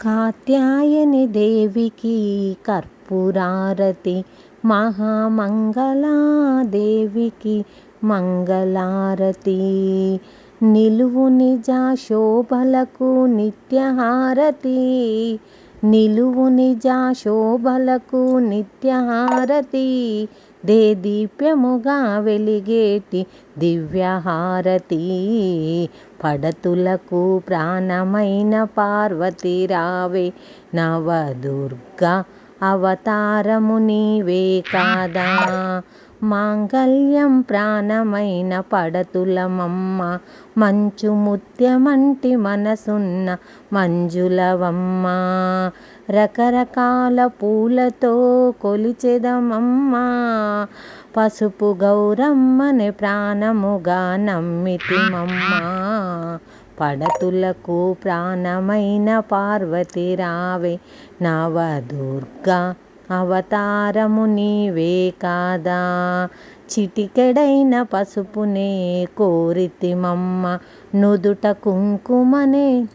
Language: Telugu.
కాత్యాయని దేవికి కర్పూరారతి, మహామంగళాదేవికి మంగళారతి. నిలువు నిజ శోభలకు నిత్యహారతి, నిలువు నిజ శోభలకు నిత్యహారతి. దేదీప్యముగా వెలిగేటి దివ్యహారతి. పడతులకు ప్రాణమైన పార్వతి రావే, నవదుర్గా అవతారము నీవే కాదా. మాంగళ్యం ప్రాణమైన పడతులమమ్మ, మంచు ముత్యమంటి మనసున్న మంజులవమ్మ. రకరకాల పూలతో కొలిచెదమమ్మా, పసుపు గౌరమ్మని ప్రాణముగా నమ్మితిమమ్మా. పడతులకు ప్రాణమైన పార్వతి రావే, నవదుర్గా అవతారము నీవే కాదా. చిటికెడైన పసుపునే కోరితిమమ్మ, నుదుట కుంకుమనే